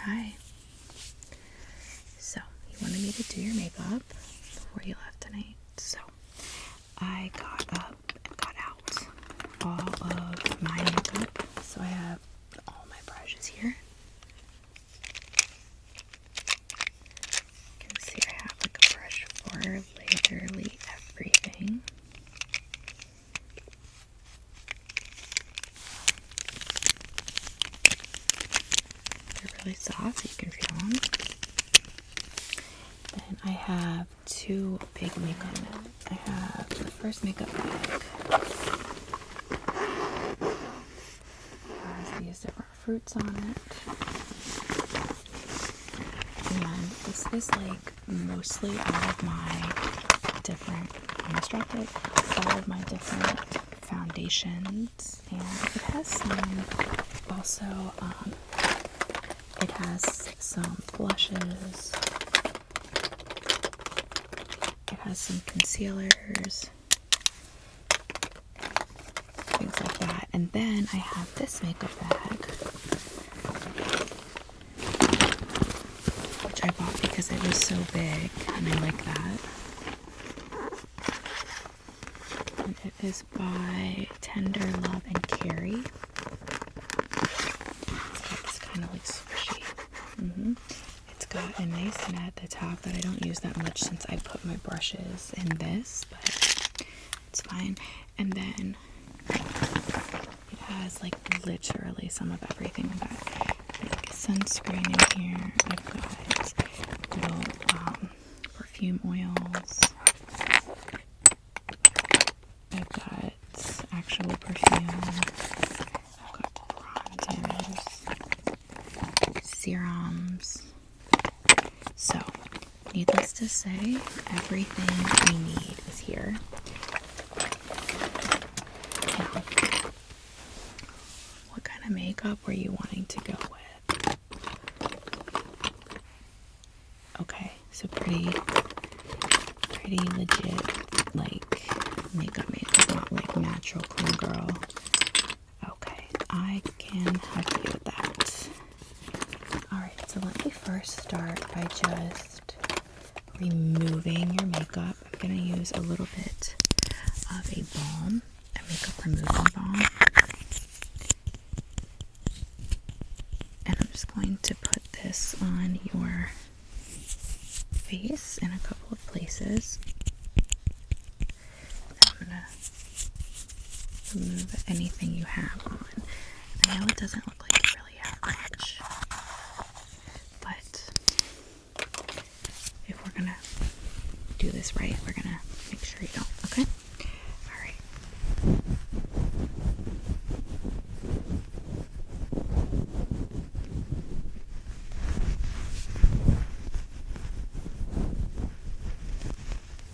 Hi. So, you wanted me to do your makeup before you left tonight. So, I got up and got out all of my makeup. So, I have all my brushes here. You can see I have like a brush for literally everything. They're really soft, so you can feel them. Then I have two big makeup bags. I have the first makeup bag. It has these different fruits on it. And this is like mostly all of my different, almost dropped it, all of my different foundations. And it has some, also, it has some blushes. It has some concealers, things like that. And then I have this makeup bag, which I bought because it was so big and I like that. And it is by Tender Love and Carry. It's kind of like squishy. It's got a nice net at the top that I don't use that much since I put my brushes in this, but it's fine. And then it has like literally some of everything. I've got like sunscreen in here. I've got little perfume oils. I've got actual perfume. I've got bronzers, serums. So, needless to say, everything we need is here. Now, what kind of makeup were you wanting to go with? Okay, so pretty legit, like makeup, not like natural clean girl. Okay, I can help you with that. Alright, so let me first start by just removing your makeup. I'm going to use a little bit of a balm, a makeup removing balm. And I'm just going to put this on your face in a couple of places. I'm going to remove anything you have on. I know it doesn't look like you really have much, but if we're going to do this right, we're going to make sure you don't, okay? Alright.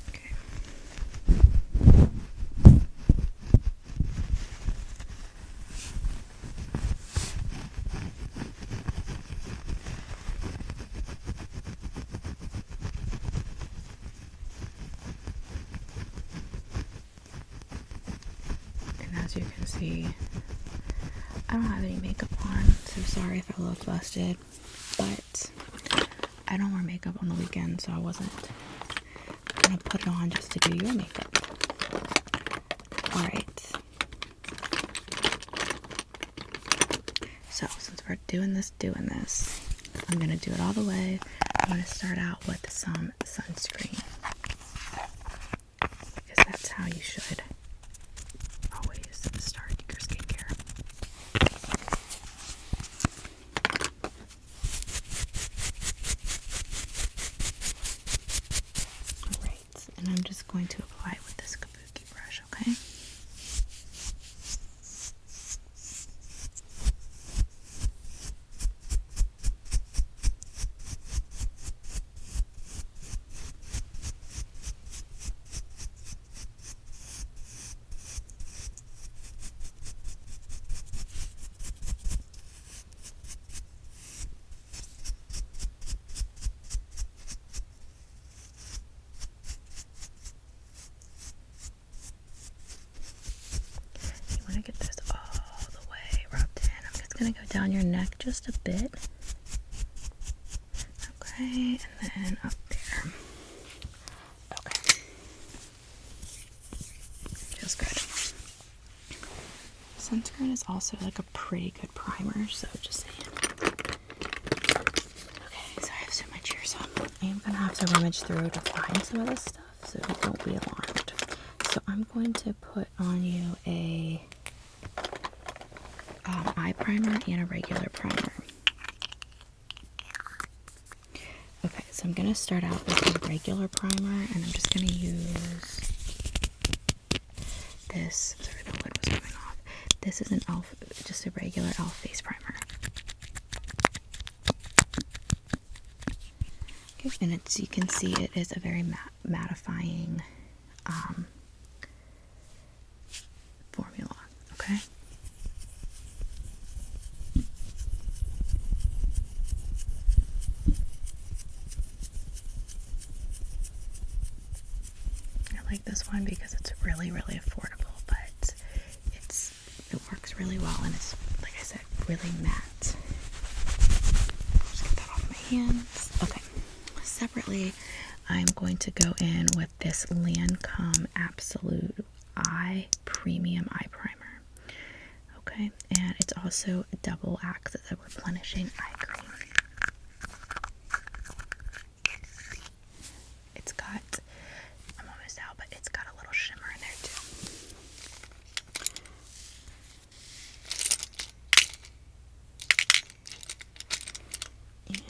Okay. And as you can see, I don't have any makeup on, so sorry if I look busted, but I don't wear makeup on the weekend, so I wasn't gonna put it on just to do your makeup. Alright. So, since we're doing this, I'm gonna do it all the way. I'm gonna start out with some sunscreen, because that's how you should always start your skincare. Alright, and I'm just going to apply it with this kabuki brush, okay? Get this all the way rubbed in. I'm just gonna go down your neck just a bit. Okay, and then up there. Okay. Feels good. Sunscreen is also like a pretty good primer, so just saying. Okay, so I have so much here, so I am gonna have to rummage through to find some of this stuff, so don't be alarmed. So I'm going to put on you a eye primer and a regular primer. Okay, so I'm going to start out with a regular primer, and I'm just going to use this. Sorry, the lid was coming off. This is an e.l.f., just a regular e.l.f. face primer. Okay, and it's, you can see it is a very mattifying formula, okay? I like this one because it's really, really affordable, but it works really well, and it's, like I said, really matte. Just get that off my hands. Okay. Separately, I'm going to go in with this Lancome Absolute Eye Premium Eye Primer. Okay, and it's also a double acts as a replenishing eye cream. It's got, I'm almost out, but it's got a little shimmer in there too.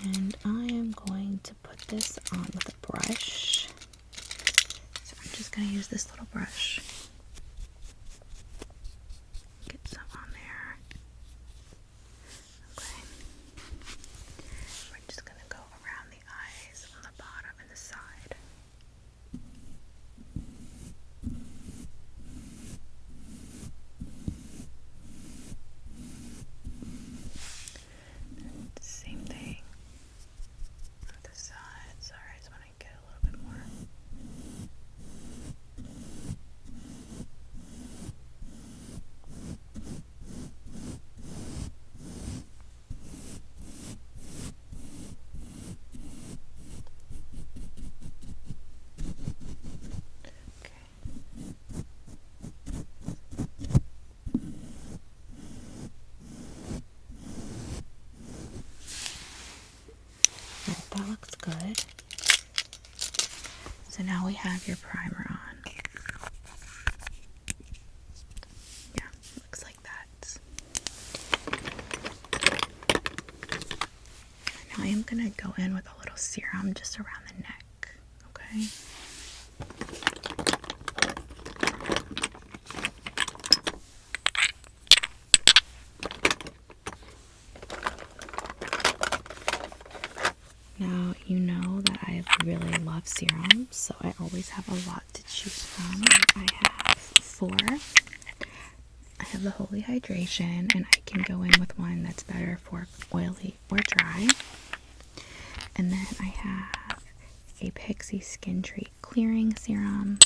And I am going to put this on with a brush. So I'm just going to use this little brush. Get some on there. Okay. We're just going to go around the eyes on the bottom and the side. And same thing. The side. Sorry, I just want to get a little bit more. That looks good. So now we have your primer on. Yeah, looks like that. Now I am going to go in with a little serum just around the neck. Okay. Now, you know that I really love serums, so I always have a lot to choose from. I have 4. I have the Holy Hydration, and I can go in with one that's better for oily or dry. And then I have a Pixie Skin Treat Clearing Serum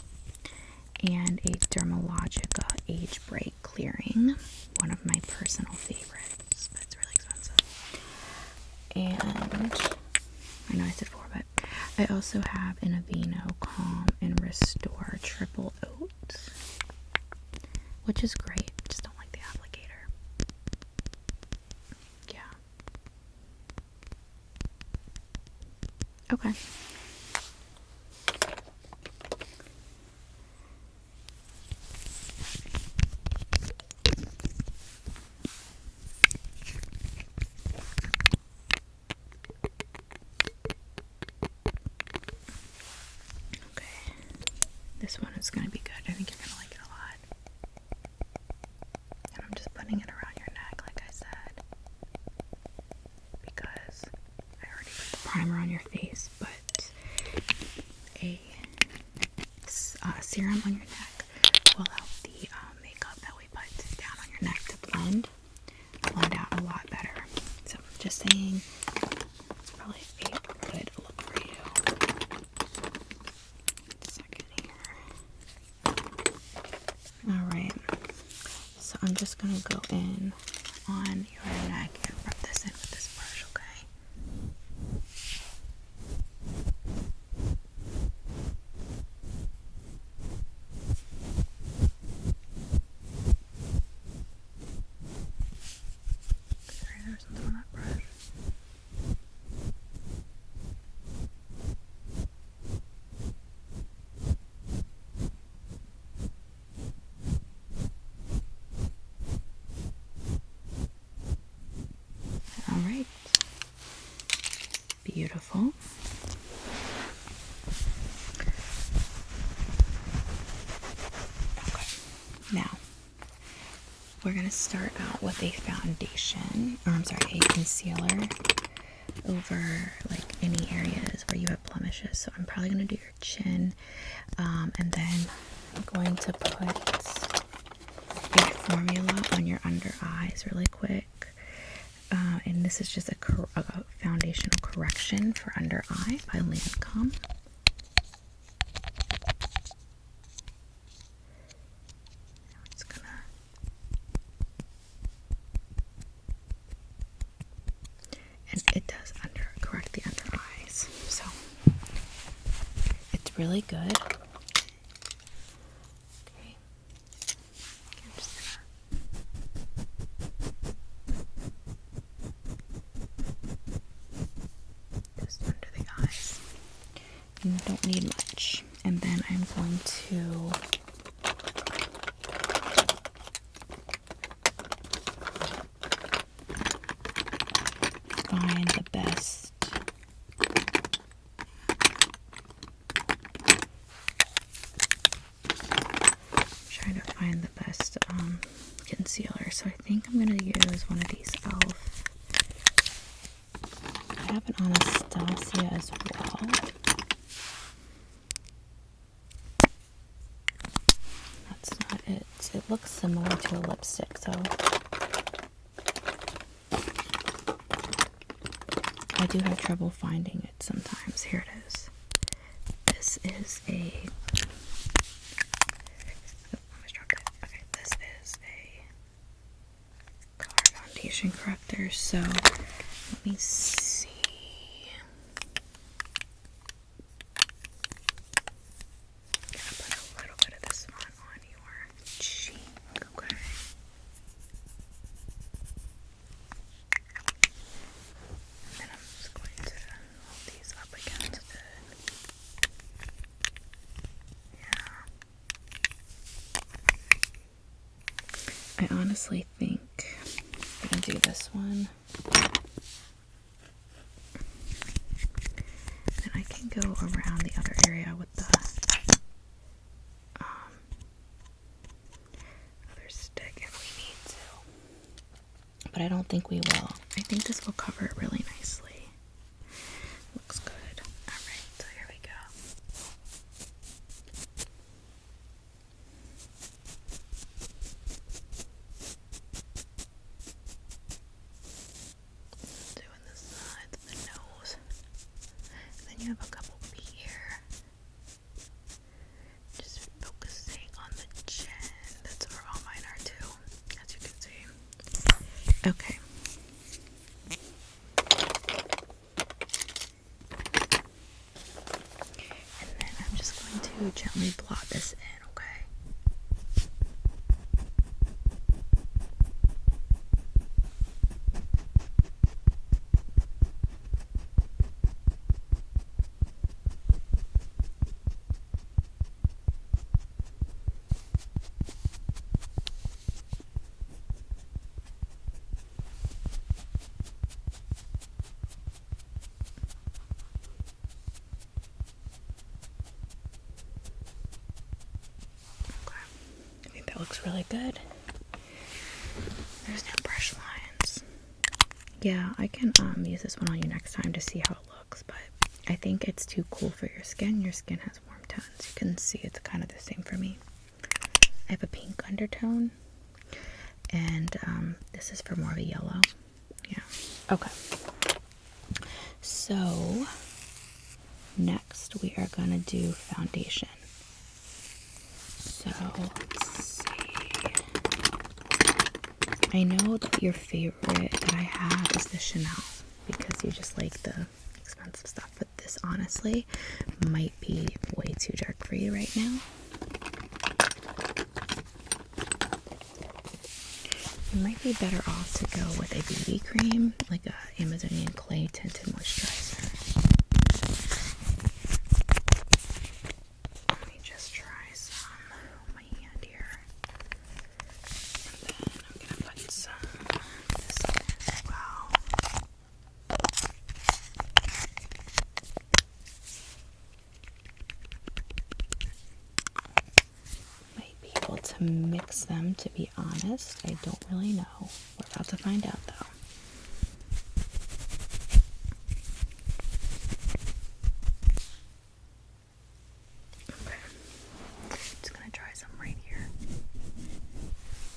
and a Dermalogica Age Break Clearing, one of my personal favorites, but it's really expensive. And I know I said 4, but I also have an Aveeno Calm and Restore Triple Oat, which is great. I just don't like the applicator. Yeah. Okay. This one is going to be good. I think you're going to like it a lot. And I'm just putting it around your neck, like I said, because I already put the primer on your face, but a serum on your neck will help the makeup that we put down on your neck to blend out a lot better. So I'm just saying, it's probably a good look for you. Alright, so I'm just going to go in on your neck and rub this in with this brush, okay? Beautiful. Okay, now we're going to start out with a foundation, or I'm sorry, a concealer over like any areas where you have blemishes. So I'm probably going to do your chin, and then I'm going to put a formula on your under eyes really quick. And this is just a foundational correction for under eye by Lancome. It's gonna and it does correct the under eyes, so it's really good. Okay, I'm just under the eyes. You don't need much. And then I'm going to find the best concealer. So I think I'm going to use one of these e.l.f. I have an Anastasia as well. That's not it. It looks similar to a lipstick, so I do have trouble finding it sometimes. Here it is. This is a foundation corrector. So let me see. I'm gonna put a little bit of this one on your cheek, okay? And then I'm just going to hold these up against it. Yeah. I honestly think I'm gonna do this one. And I can go around the other area with the other stick if we need to. But I don't think we will. I think this will cover it really nicely. Looks good. Alright, so here we go. Doing the sides of the nose. And then you have a couple here. Just focusing on the chin. That's where all mine are too, as you can see. Okay. And then I'm just going to gently blot this in, okay? Looks really good. There's no brush lines. Yeah, I can use this one on you next time to see how it looks, but I think it's too cool for your skin. Your skin has warm tones. You can see it's kind of the same for me. I have a pink undertone, and this is for more of a yellow. Yeah. Okay. So next we are gonna do foundation. So let's see. I know that your favorite that I have is the Chanel because you just like the expensive stuff, but this honestly might be way too dark for you right now. You might be better off to go with a BB cream, like a Amazonian Clay Tinted Moisturizer. Let me just try some on my hand here. And then I'm gonna put some of this in as well. mix them, to be honest. I don't really know. We're about to find out though. Okay. Just gonna try some right here.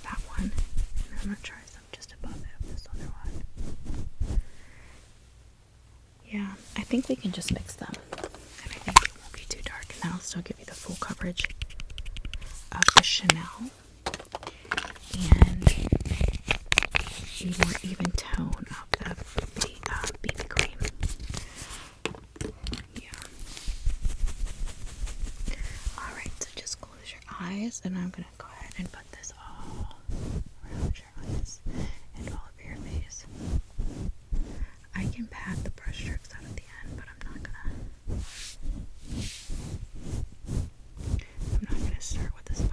That one. And I'm gonna try some just above it, this other one. Yeah, I think we can just mix them. And I think it won't be too dark. And that'll still give you the full coverage of the Chanel. And a more even tone of the BB cream. Yeah. Alright, so just close your eyes, and I'm gonna go ahead and put this all around your eyes and all over your face. I can pat the brush strokes out at the end, but I'm not gonna start with the sponge.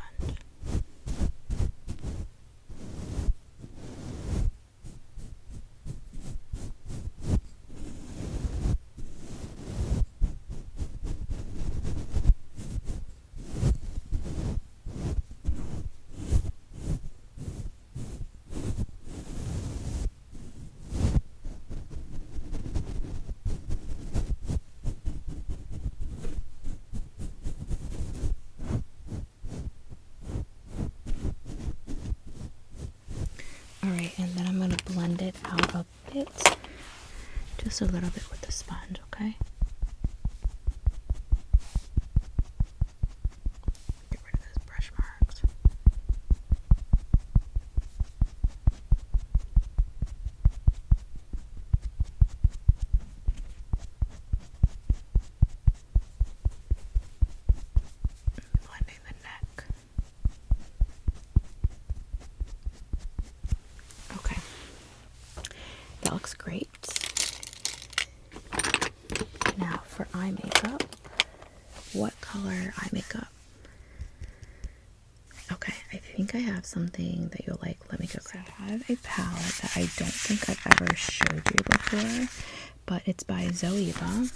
Alright, and then I'm going to blend it out a bit, just a little bit with the sponge, okay? Get rid of those brush marks. Blending the neck. Okay, that looks great. Now for eye makeup, what color eye makeup? Okay, I think I have something that you'll like. Let me go grab it. I have a palette that I don't think I've ever showed you before, but it's by Zoeva,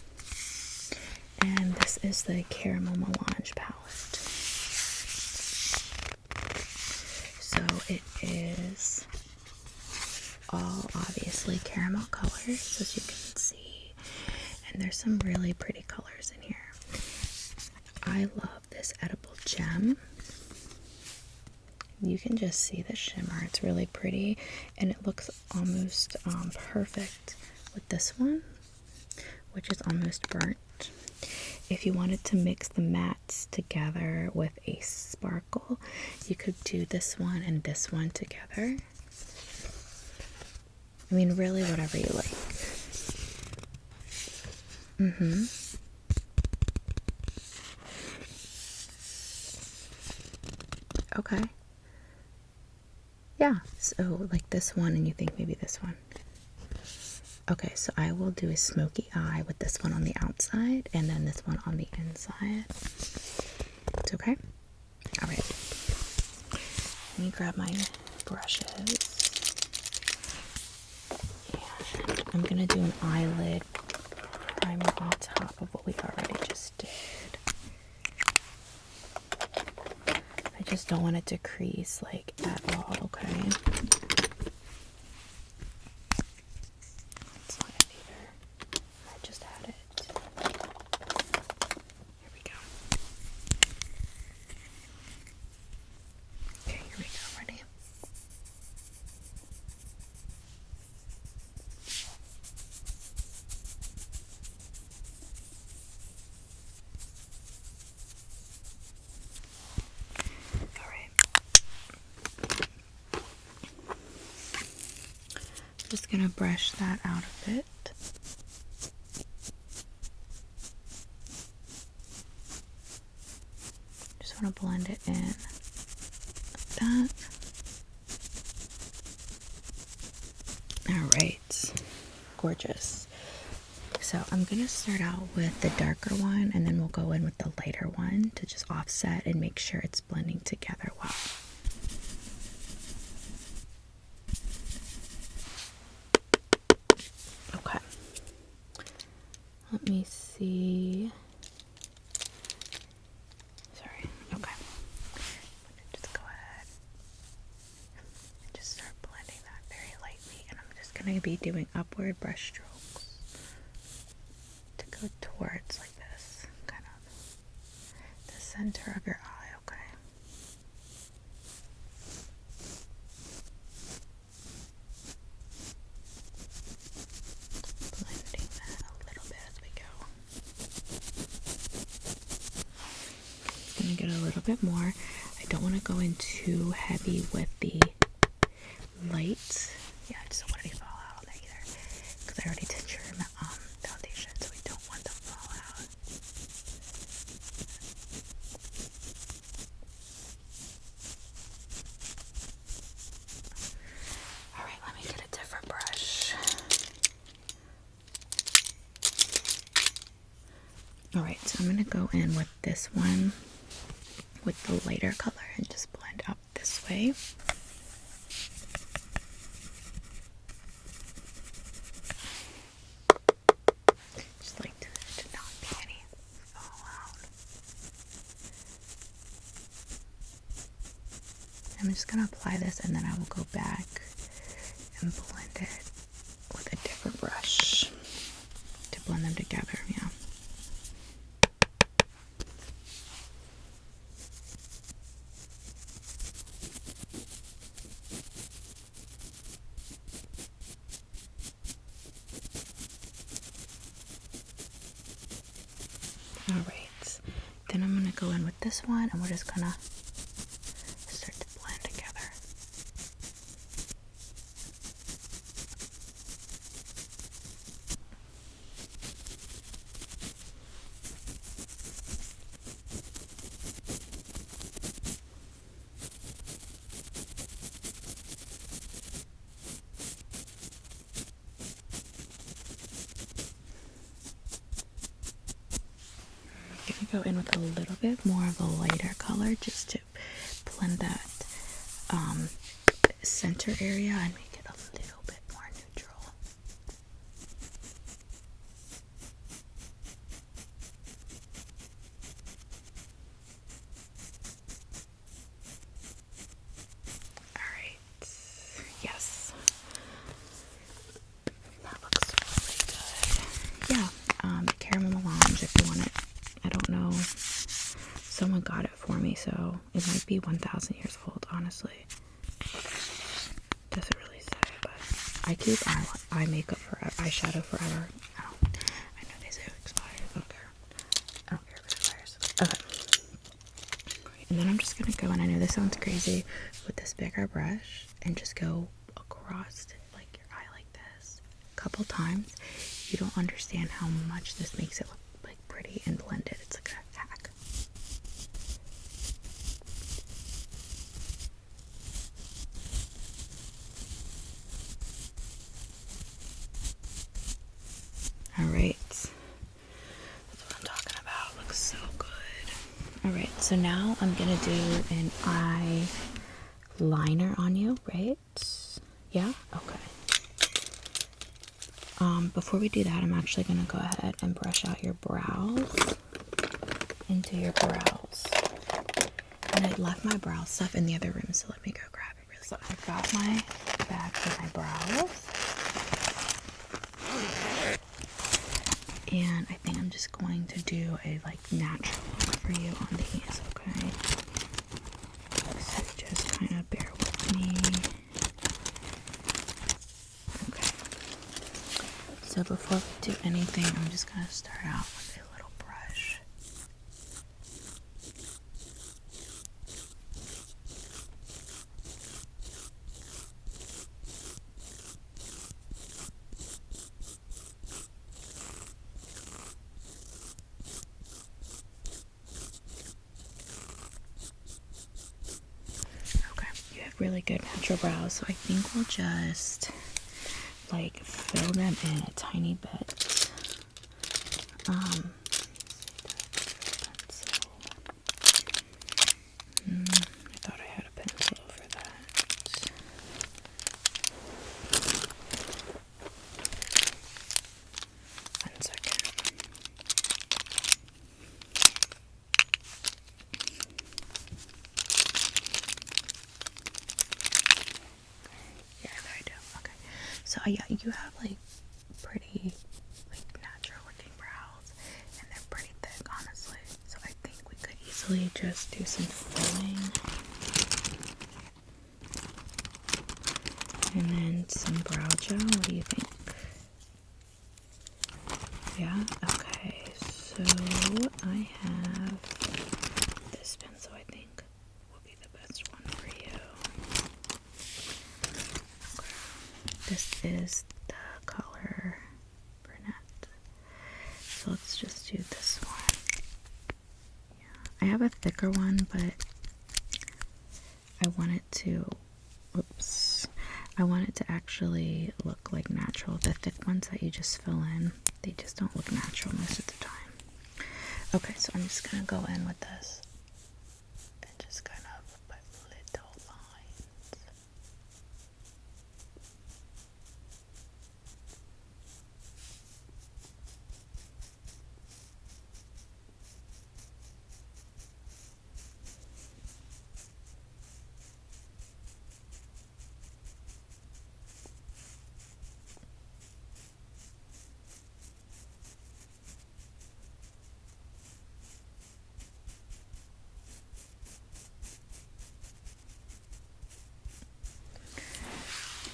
and this is the Caramel Melange palette. So it is all obviously caramel colors, as you can see, and there's some really pretty colors in here. I love this edible gem. You can just see the shimmer. It's really pretty, and it looks almost perfect with this one, which is almost burnt. If you wanted to mix the mattes together with a sparkle, you could do this one and this one together. I mean, really, whatever you like. Okay. Yeah, so like this one, and you think maybe this one. Okay, so I will do a smoky eye with this one on the outside and then this one on the inside. It's okay? Alright. Let me grab my brushes. And I'm going to do an eyelid primer on top of what we already just did. I just don't want it to crease like at all, okay? It's not it either. I just had it. Here we go. Okay, here we go. Ready? Just gonna brush that out a bit. Just want to blend it in like that. Alright, gorgeous. So I'm gonna start out with the darker one, and then we'll go in with the lighter one to just offset and make sure it's blending together well. Okay. Let me see. Sorry. Okay. Just go ahead. be doing upward brush strokes to go towards, like this, kind of the center of your eye, okay? Blending that a little bit as we go. It's going to get a little bit more. I don't want to go in too heavy with the light. Yeah, I just don't want any fallout on there either, because I already did your foundation, so we don't want the fallout. Alright, let me get a different brush. Alright, so I'm going to go in with this one with the lighter color and just blend up this way. Just like to not be any fallout. I'm just going to apply this and then I will go back and blend it with a different brush to blend them together, yeah. Alright, then I'm going to go in with this one and we're just going to start to blend together. Go in with a little bit more of a lighter color just to blend that center area and make it a little bit more neutral. Alright, yes, that looks really good. Yeah, caramel melange if you want it. I don't know. Someone got it for me, so it might be 1,000 years old, honestly. Doesn't really say, but I keep eye makeup forever, eyeshadow forever. I know they say it expires. I don't care. I don't care if it expires. Okay. And then I'm just gonna go, and I know this sounds crazy, with this bigger brush and just go across like your eye like this a couple times. You don't understand how much this makes it look like pretty and blended. It's like a hack. Alright, that's what I'm talking about. Looks so good. Alright, so now I'm gonna do an eyeliner on you, right? Yeah? Okay. Before we do that, I'm actually gonna go ahead and brush out your brows, into your brows. And I left my brow stuff in the other room, so let me go grab it really quick. So I've got my bag for my brows. And I think I'm just going to do a like natural look for you on these, okay? So just kind of bear with me. Okay. So before we do anything, I'm just going to start out with a little brush. Really good natural brows, so I think we'll just like fill them in a tiny bit. I thought I had a pencil for that. One second. So So yeah, you have like pretty like natural looking brows, and they're pretty thick, honestly. So I think we could easily just do some filling, and then some brow gel. What do you think? Yeah. Okay. So I have this pencil. I think will be the best one for you. Okay. This is the color brunette. So let's just do this one. Yeah, I have a thicker one, but I want it to, I want it to actually look like natural. The thick ones that you just fill in, they just don't look natural most of the time. Okay, so I'm just gonna go in with this and just kind of put little lines.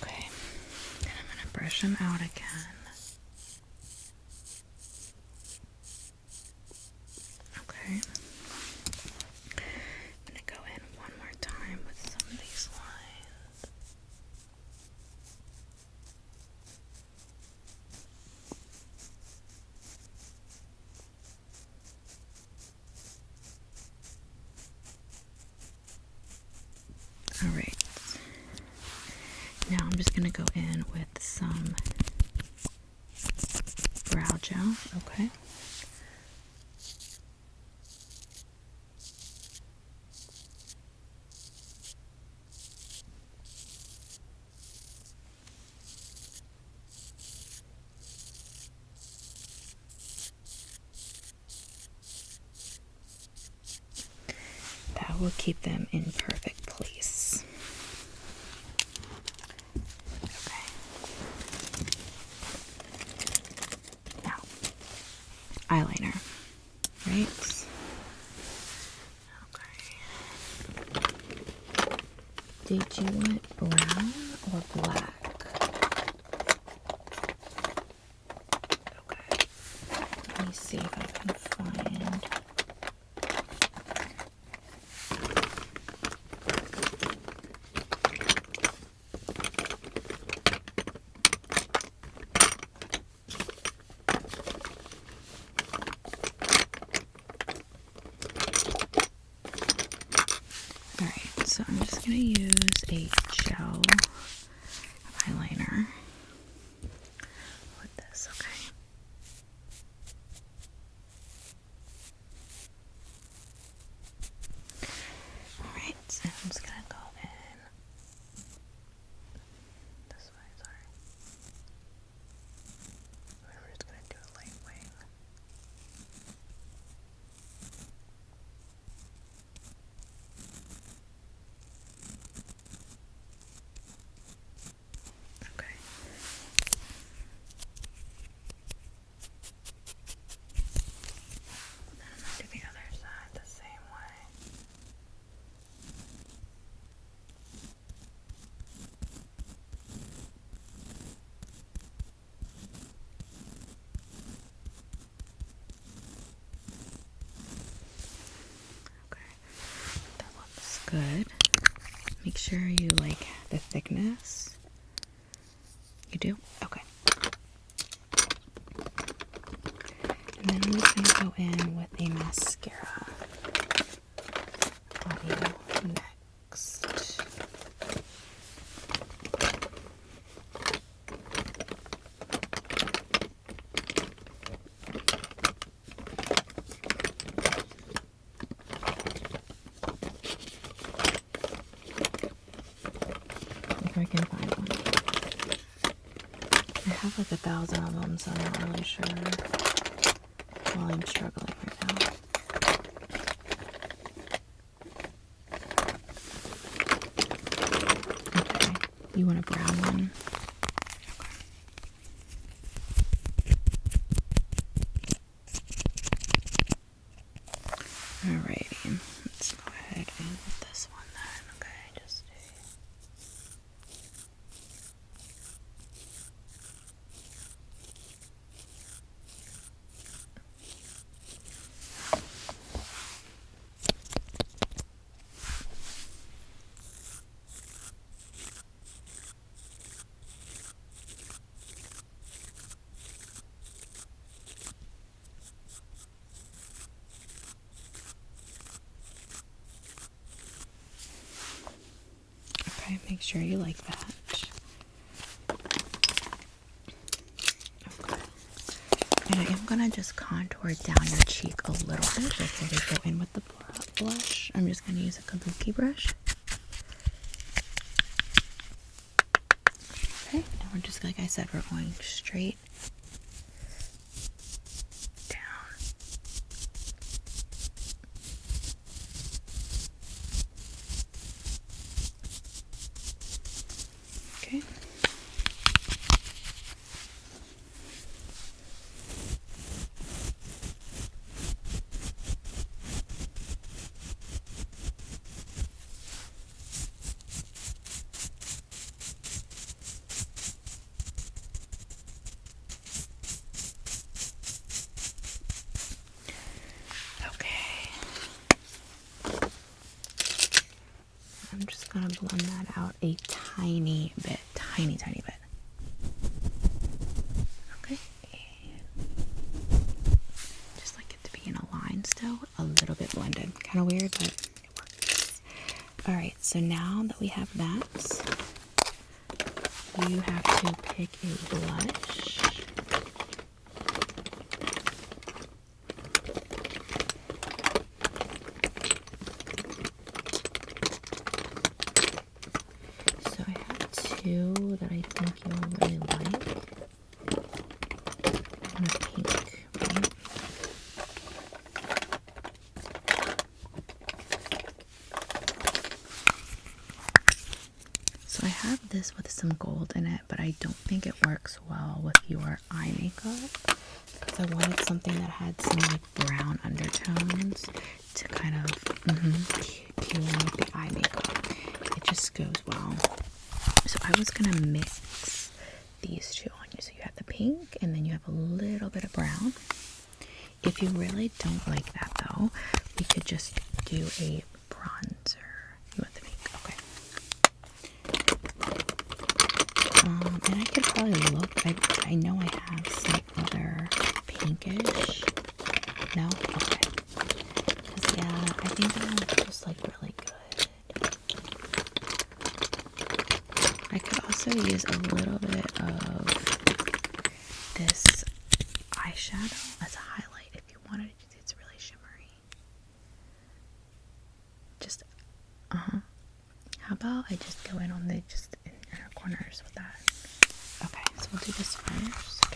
Okay, and I'm gonna brush them out again. Okay. I'm gonna go in one more time with some of these lines. Alright. Now I'm just gonna go in with some brow gel, okay? That will keep them in perfect place. Okay. Now, eyeliner, right? Okay. Did you want brown or black? Okay. Let me see if I can find. Alright, so I'm just going to use a gel eyeliner with this, okay? Alright, so I'm just going to go in this way, sorry. We're just going to do a light wing. Okay. And I'm going to do the other side the same way. Okay, that looks good. Make sure you like the thickness. You do? Okay. And then I'm just going to go in with a mascara on you next. If I can find one. I have like 1,000 of them, so I'm not really sure. Well, I'm struggling right now. Okay, you want a brown one? Okay. make sure you like that. Okay. And I am gonna just contour down your cheek a little bit before we go in with the blush. I'm just gonna use a kabuki brush. Okay, and we're just, like I said, we're going straight down. Okay. I'm just gonna blend that out a tiny bit, tiny bit. Okay. Just like it to be in a line still, a little bit blended. Kind of weird, but it works. All right, so now that we have that, you have to pick a blush. Two that I think you'll really like. And a pink one. So I have this with some gold in it, but I don't think it works well with your eye makeup because I wanted something that had some like brown undertones to kind of peel out the eye makeup. It just goes well. So I was gonna mix these two on you. So you have the pink and then you have a little bit of brown. If you really don't like that though, we could just do a bronzer. You want the pink? Okay. And I could probably look. I know I have some other pinkish. No? Okay. Because yeah, I think that looks just like really good. I could also use a little bit of this eyeshadow as a highlight if you wanted it. It's really shimmery. Just, how about I just go in on the just inner corners with that? Okay, so we'll do this first.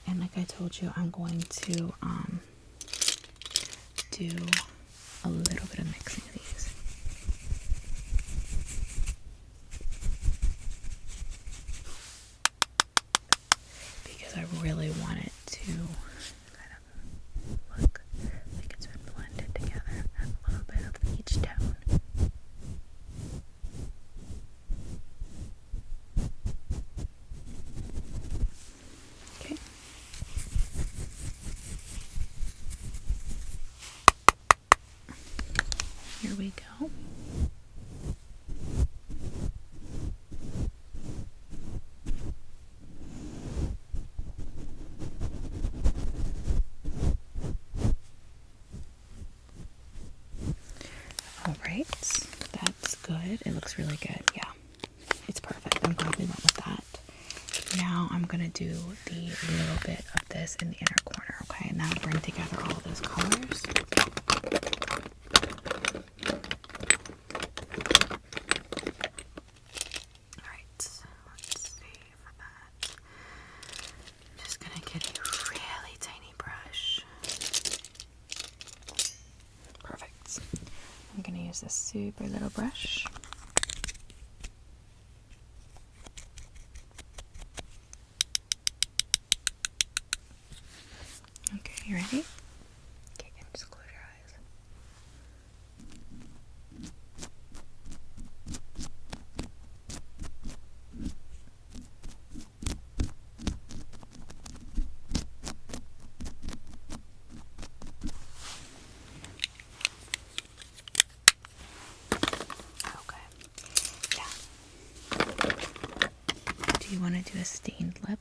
And like I told you, I'm going to do a little bit of mixing of these. I really want it to kind of look like it's been blended together. Have a little bit of each tone. Okay. Here we go. Alright, that's good. It looks really good. Yeah, it's perfect. I'm glad we went with that. Now I'm going to do the little bit of this in the inner corner, okay? And that'll bring together all those colors. Alright, let's see for that. I'm just going to get a really tiny brush. Perfect. I'm going to use this super little brush. Okay, you ready? Okay, and just close your eyes. Do you want to do a stained lip?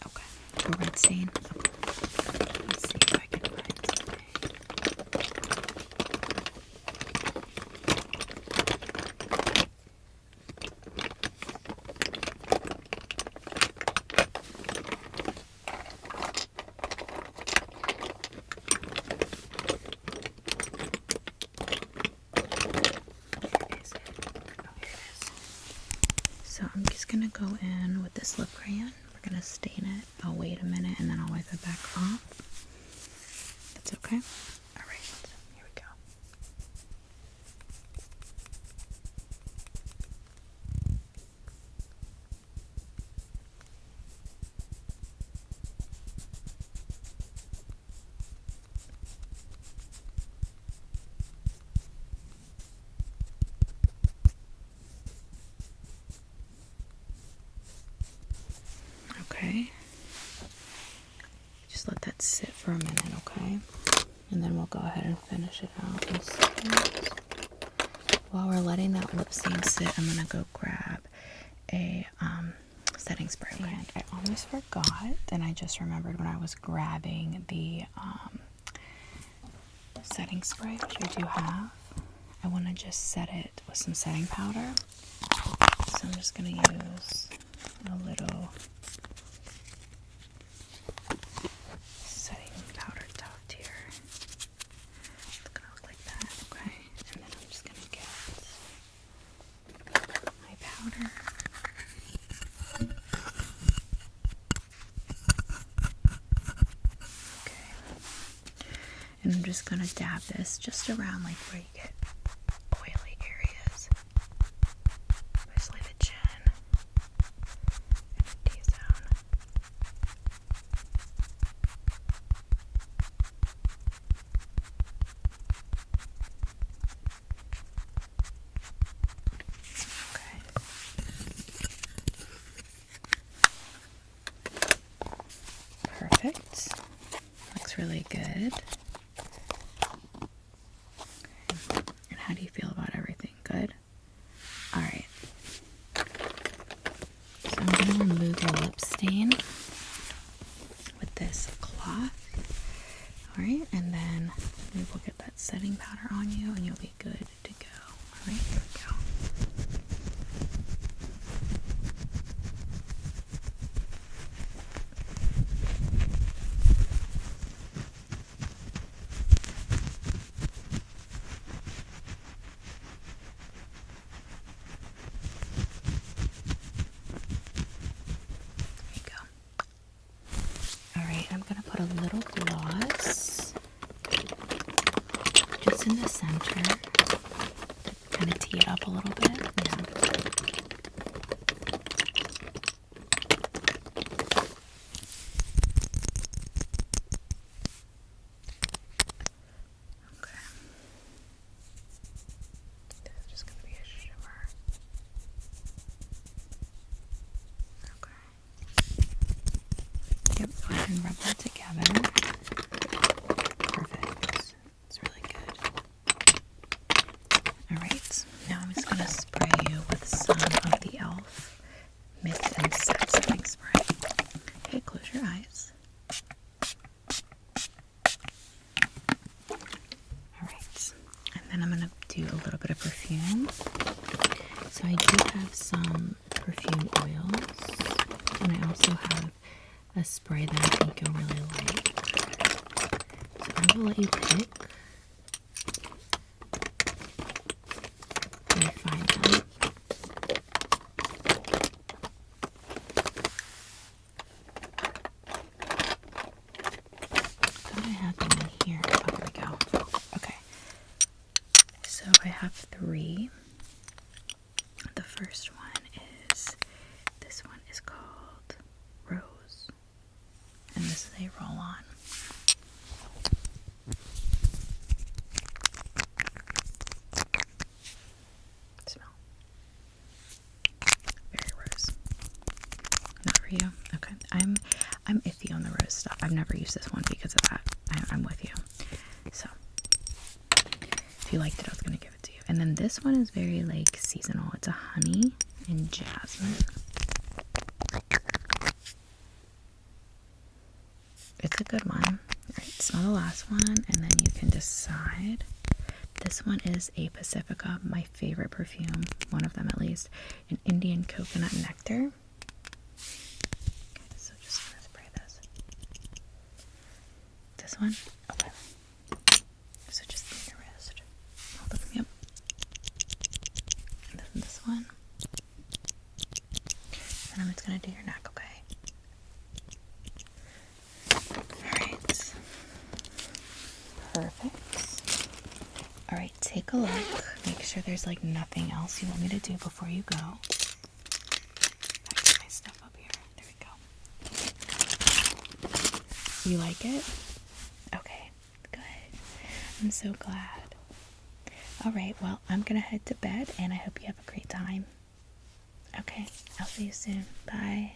Okay. A red stain? Okay. Let's see if I can find something. this lip crayon. We're gonna stain it. I'll wait a minute and then I'll wipe it back off. That's okay? Alright, here we go. Okay, just let that sit for a minute, okay? And then we'll go ahead and finish it out in a second. While we're letting that lip stain sit, I'm gonna go grab a setting spray. Okay. And I almost forgot, and I just remembered when I was grabbing the setting spray, which I do have. I want to just set it with some setting powder. So I'm just gonna use a little setting powder dot here. It's gonna look like that, okay? And then I'm just gonna get my powder. Okay. And I'm just gonna dab this just around like where you get oily areas. Mostly the chin. And the T-zone. Okay. Perfect. Looks really good. Okay. And how do you feel about everything? Good? Alright. So I'm going to remove the lip stain with this cloth. Alright, and then we will get that setting powder on you and you'll be good to go. Alright, here we go. I'm going to put a little gloss just in the center to kind of tee it up a little bit. Yeah. Okay. This is just going to be a shimmer. Okay. Yep, go ahead and rub that together. Perfect. It's really good. Alright, now I'm just going to spray you with some of the e.l.f. Mix and Set setting spray. Okay, close your eyes. Alright, and then I'm going to do a little bit of perfume. So I do have some perfume oils, and I also have a spray that I think you'll really like. So I'm gonna let you pick and find them. I thought I had them in here. Oh, there we go. Okay. So I have 3. The first one is, this one is called Rose. And this is a roll-on. Smell. Very rose. Not for you? Okay. I'm iffy on the rose stuff. I've never used this one because of that. I'm with you. So, if you liked it, I was going to give it to you. And then this one is very, like, seasonal. It's a honey and jasmine. It's a good one. Alright, smell the last one, and then you can decide. This one is a Pacifica, my favorite perfume, one of them at least, an Indian coconut nectar. Okay, so just gonna spray this. This one? Okay. So just in your wrist. Hold up, yep. And then this one. And I'm just gonna do your neck. Perfect. All right, take a look. Make sure there's like nothing else you want me to do before you go. I get my stuff up here. There we go. You like it? Okay, good. I'm so glad. All right, well, I'm gonna head to bed and I hope you have a great time. Okay, I'll see you soon. Bye.